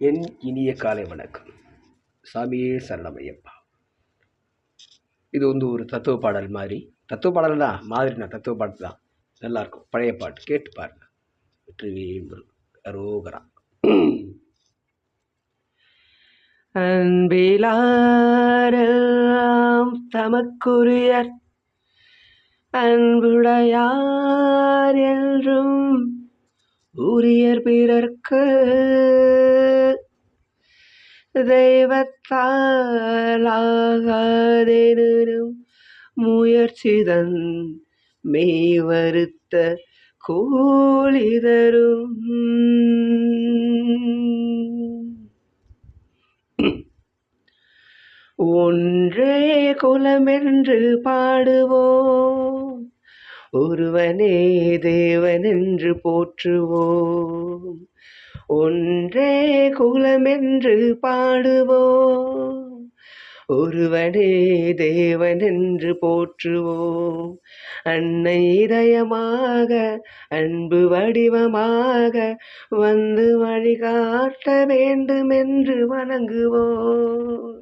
என் இனிய காலை வணக்கம். சாமியே சரணமையப்பா. இது ஒரு தத்துவ பாடல் மாதிரி. தத்துவ பாடல் தான் மாதிரிண்ணா, தத்துவ பாட்டு தான். நல்லாயிருக்கும். பழைய பாட்டு கேட்டு பாருங்க. வெற்றிவேல் அரோகரா. அன்பிலாரெல்லாம் தமக்குரியர் அன்புடையார் என்றும் உரியர் பிறர்க்கு தெய்வத்தாலாகாதெனும் முயற்சிதன் மெய் வருத்த கூலி தரும். ஒன்றே குலமென்று பாடுவோம், ஒருவனே தேவனென்று போற்றுவோம். ஒன்றே குலமென்று பாடுவோம், ஒருவனே தேவனென்று போற்றுவோம். அன்னை இதயமாக அன்பு வடிவமாக வந்து வழிகாட்ட வேண்டுமென்று வணங்குவோம்.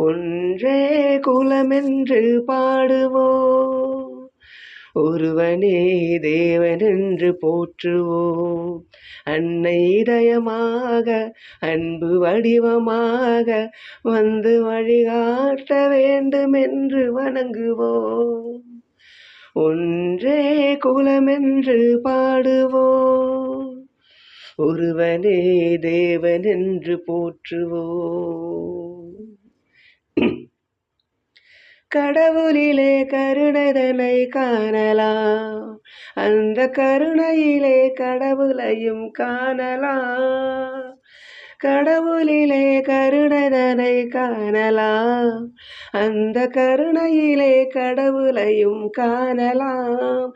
ஒன்றே குலமென்று பாடுவோம், ஒருவனே தேவனென்று போற்றுவோம். அன்னை இதயமாக அன்பு வடிவமாக வந்து வழிகாட்ட வேண்டுமென்று வணங்குவோம். ஒன்றே குலமென்று பாடுவோம், ஒருவனே தேவனென்று போற்றுவோம். கடவுளிலே கருணைதனை காணலாம், அந்த கருணையிலே கடவுளையும் காணலாம். கடவுளிலே கருணைதனை காணலாம், அந்த கருணையிலே கடவுளையும் காணலாம்.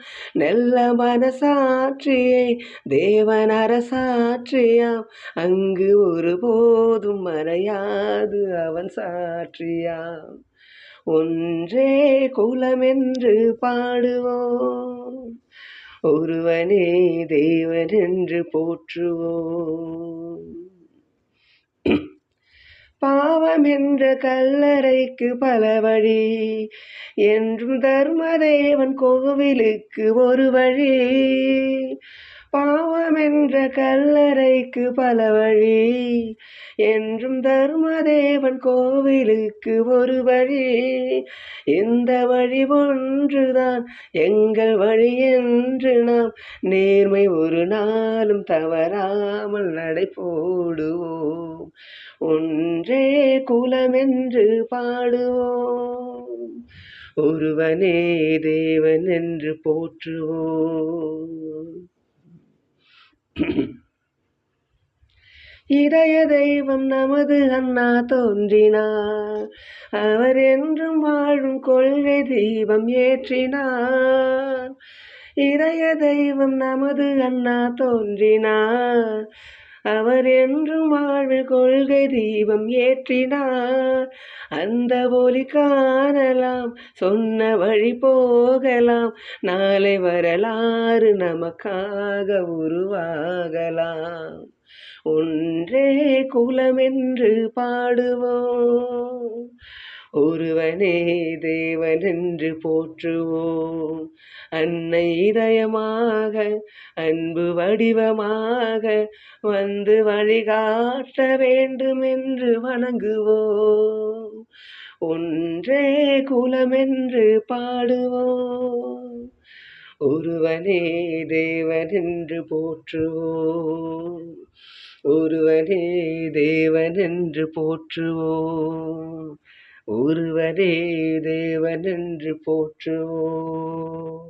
நல்ல மனசாட்சியை தேவன் அரசாட்சியாம், அங்கு ஒருபோதும் மறையாது அவன் சாட்சியாம். ஒன்றே குலமென்று பாடுவோம், ஒருவனே தேவனென்று போற்றுவோம். பாவம் என்ற கல்லறைக்கு பல வழி, என்றும் தர்மதேவன் கோவிலுக்கு ஒரு வழி. பாவம் என்ற கல்லறைக்கு பல வழி, என்றும் தர்மதேவன் கோவிலுக்கு ஒரு வழி. இந்த வழி ஒன்றுதான் எங்கள் வழி என்று நாம் நேர்மை ஒரு நாளும் தவறாமல் நடை போடுவோம். ஒன்றே குலமென்று பாடுவோம், ஒருவனே தேவன் என்று போற்றுவோம். இதய தெய்வம் நமது அண்ணா தோன்றினார், அவர் என்றும் வாழும் கொள்கை தீபம் ஏற்றினார். இதய தெய்வம் நமது அண்ணா தோன்றினார், அவர் என்றும் வாழ்வில் கொள்கை தீபம் ஏற்றினார். அந்த ஒளி காணலாம், சொன்ன வழி போகலாம், நாளை வரலாறு நமக்காக உருவாகலாம். ஒன்றே குலமென்று பாடுவோம், ஒருவனே தேவனென்று போற்றுவோம். அன்னை இதயமாக அன்பு வடிவமாக வந்து வழிகாட்ட வேண்டுமென்று வணங்குவோம். ஒன்றே குலமென்று பாடுவோம், ஒருவனே தேவனென்று போற்றுவோம். ஒருவனே தேவனென்று போற்றுவோம், ஒருவனே தேவனென்று போற்றுவோம்.